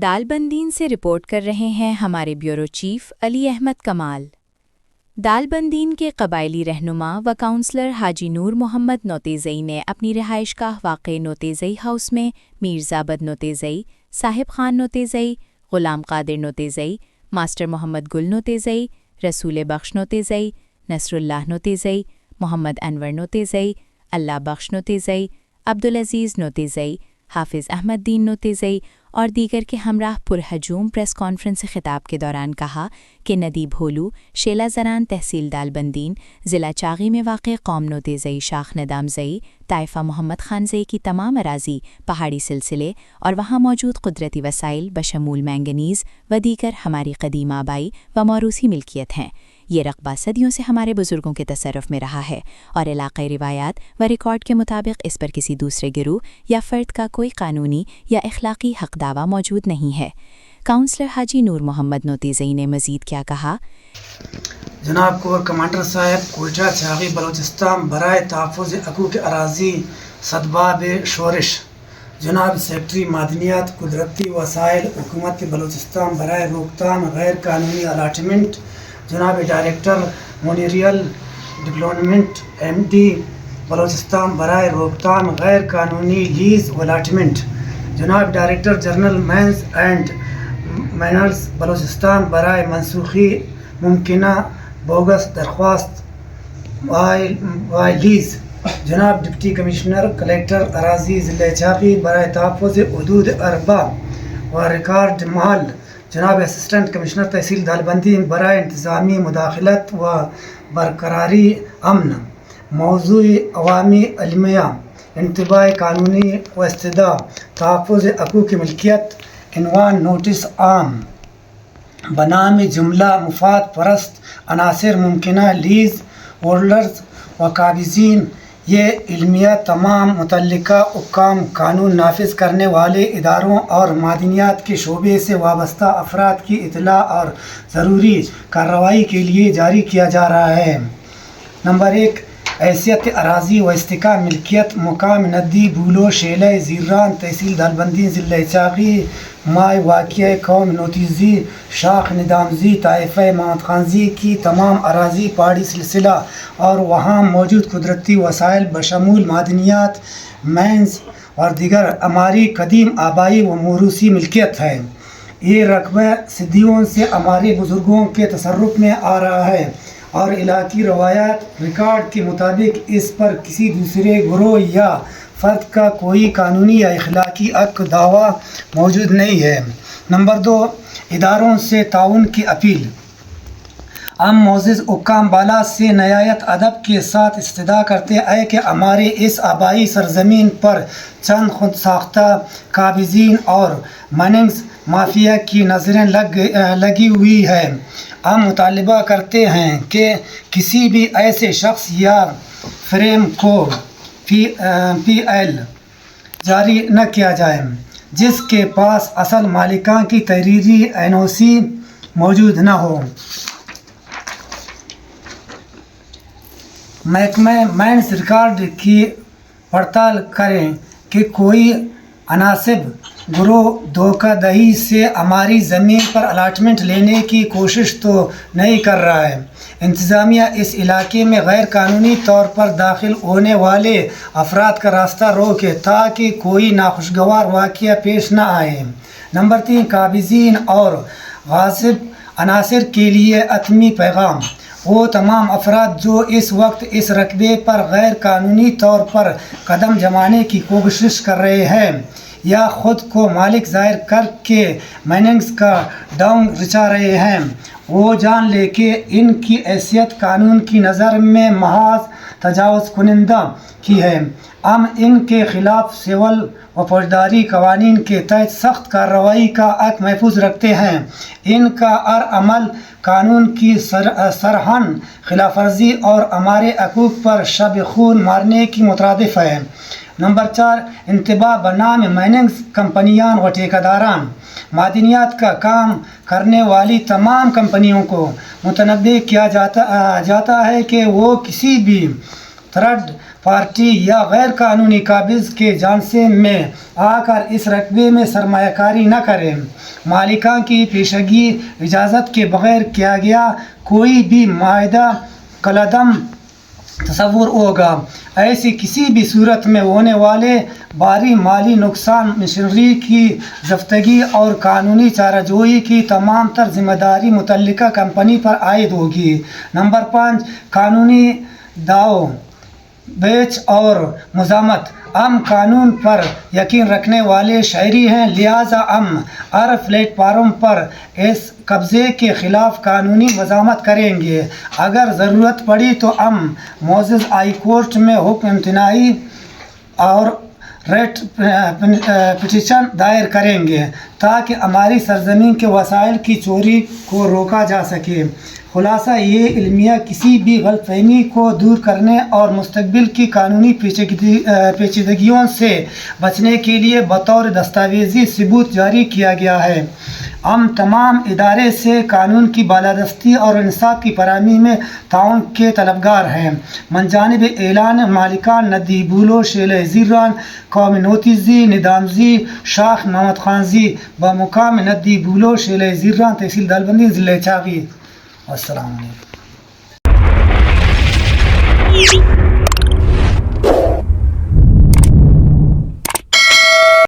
دالبندین سے رپورٹ کر رہے ہیں ہمارے بیورو چیف علی احمد کمال۔ دالبندین کے قبائلی رہنما و کونسلر حاجی نور محمد نوتیزئی نے اپنی رہائش گاہ واقع نوتیزئی ہاؤس میں میر زابد نوتیزئی، صاحب خان نوتیزئی، غلام قادر نوتیزئی، ماسٹر محمد گل نوتیزئی، رسول بخش نوتیزئی، نصر اللہ نوتیزئی، محمد انور نوتیزئی، اللہ بخش نوتیزئی، عبدالعزیز نوتیزئی، حافظ احمد دین نوتیزئی اور دیگر کے ہمراہ پرہجوم پریس کانفرنس سے خطاب کے دوران کہا کہ ندی بھولو، شیلہ زران تحصیل دالبندین، ضلع چاغی میں واقع قوم نوتیزئی شاخ ندام زئی، طائفہ محمد خان زئی کی تمام اراضی پہاڑی سلسلے اور وہاں موجود قدرتی وسائل بشمول مینگنیز و دیگر ہماری قدیم آبائی و موروثی ملکیت ہیں۔ یہ رقبہ صدیوں سے ہمارے بزرگوں کے تصرف میں رہا ہے اور علاقائی روایات و ریکارڈ کے مطابق اس پر کسی دوسرے گروہ یا فرد کا کوئی قانونی یا اخلاقی حق دعویٰ موجود نہیں ہے۔ کونسلر حاجی نور محمد نوتیزئی نے مزید کیا کہا؟ جناب کور کمانڈر صاحب، کوئٹہ چاغی بلوچستان برائے تحفظ حقوق اراضی سدباب شورش، جناب سیکرٹری معدنیات قدرتی وسائل حکومت بلوچستان برائے روکتھام غیر قانونی الاٹمنٹ، جناب director mineral development M D Balochistan برائے روکتھام غیر قانونی لیز و الاٹمنٹ، جناب director general mines and miners Balochistan برائے منسوخی ممکنہ بوگس درخواست و لیز، جناب ڈپٹی کمشنر کلیکٹر اراضی ضلع چاغی برائے تحفظ حدود اربا و ریکارڈ محل، جناب اسسٹنٹ کمشنر تحصیل دالبندین برائے انتظامی مداخلت و برقراری امن، موضوع عوامی علمیہ، انتباہ قانونی و استدعاء، تحفظ حقوق ملکیت، عنوان نوٹس عام بنام جملہ مفاد پرست عناصر ممکنہ لیز ہولڈرز و قابضین۔ یہ علمیہ تمام متعلقہ حکام، قانون نافذ کرنے والے اداروں اور معدنیات کے شعبے سے وابستہ افراد کی اطلاع اور ضروری کارروائی کے لیے جاری کیا جا رہا ہے۔ نمبر 1، حیثیت اراضی و استحقاق ملکیت، مقام ندی بھولو، شیلہ زیران تحصیل دالبندین ضلع چاغی، مائع واقع قوم نوتیزئی شاخ ندامزی طائفہ محمد خانزی کی تمام اراضی پہاڑی سلسلہ اور وہاں موجود قدرتی وسائل بشمول معدنیات، مائنز اور دیگر ہماری قدیم آبائی و موروثی ملکیت ہے۔ یہ رقبہ صدیوں سے ہمارے بزرگوں کے تصرف میں آ رہا ہے اور علاقائی روایات ریکارڈ کے مطابق اس پر کسی دوسرے گروہ یا فرد کا کوئی قانونی یا اخلاقی حق دعویٰ موجود نہیں ہے۔ نمبر 2، اداروں سے تعاون کی اپیل۔ ہم معزز حکام بالا سے نہایت ادب کے ساتھ استدعا کرتے ہیں کہ ہمارے اس آبائی سرزمین پر چند خود ساختہ قابضین اور مائننگ مافیا کی نظریں لگی ہوئی ہیں۔ ہم مطالبہ کرتے ہیں کہ کسی بھی ایسے شخص یا فریم کو پی ایل جاری نہ کیا جائے جس کے پاس اصل مالکان کی تحریری این او سی موجود نہ ہو۔ محکمہ مائنز ریکارڈ کی پڑتال کریں کہ کوئی عناصب گروہ دھوکہ دہی سے ہماری زمین پر الاٹمنٹ لینے کی کوشش تو نہیں کر رہا ہے۔ انتظامیہ اس علاقے میں غیر قانونی طور پر داخل ہونے والے افراد کا راستہ روکے تاکہ کوئی ناخوشگوار واقعہ پیش نہ آئے۔ نمبر 3، قابضین اور غاصب عناصر کے لیے حتمی پیغام۔ وہ تمام افراد جو اس وقت اس رقبے پر غیر قانونی طور پر قدم جمانے کی کوشش کر رہے ہیں یا خود کو مالک ظاہر کر کے مائننگز کا ڈھونگ رچا رہے ہیں، وہ جان لے کہ ان کی حیثیت قانون کی نظر میں محض تجاوز کنندہ کی ہے۔ ہم ان کے خلاف سول و فوجداری قوانین کے تحت سخت کارروائی کا حق محفوظ رکھتے ہیں۔ ان کا ہر عمل قانون کی سرہن خلاف ورزی اور ہمارے حقوق پر شب خون مارنے کی مترادف ہے۔ نمبر 4، انتباہ بنام مائننگ کمپنیاں و ٹھیکیداران۔ معدنیات کا کام کرنے والی تمام کمپنیوں کو متنبہ کیا جاتا ہے کہ وہ کسی بھی تھرڈ پارٹی یا غیر قانونی قابض کے جانشے میں آ کر اس رقبے میں سرمایہ کاری نہ کریں۔ مالکان کی پیشگی اجازت کے بغیر کیا گیا کوئی بھی معاہدہ کالعدم تصور ہوگا۔ ایسی کسی بھی صورت میں ہونے والے بھاری مالی نقصان، مشینری کی ضبطگی اور قانونی چارہ جوئی کی تمام تر ذمہ داری متعلقہ کمپنی پر عائد ہوگی۔ نمبر 5، قانونی دعووں بیچ اور مزاحمت۔ ہم قانون پر یقین رکھنے والے شہری ہیں، لہٰذا ہم ہر پلیٹ فارم پر اس قبضے کے خلاف قانونی مزاحمت کریں گے۔ اگر ضرورت پڑی تو ہم معزز ہائی کورٹ میں حکم امتناعی اور ریٹ پٹیشن دائر کریں گے تاکہ ہماری سرزمین کے وسائل کی چوری کو روکا جا سکے۔ خلاصہ یہ علمیہ کسی بھی غلط فہمی کو دور کرنے اور مستقبل کی قانونی پیچیدگیوں سے بچنے کے لیے بطور دستاویزی ثبوت جاری کیا گیا ہے۔ ہم تمام ادارے سے قانون کی بالادستی اور انصاف کی فراہمی میں تعاون کے طلبگار ہیں۔ من جانب اعلان مالکان ندی بولو شیلہ زیران قومی نوتیزی ندام زی شاخ محمد خان زی بمقام ندی بولو شیلہ زیران تحصیل دالبندی ضلع چاغی۔ السلام علیکم۔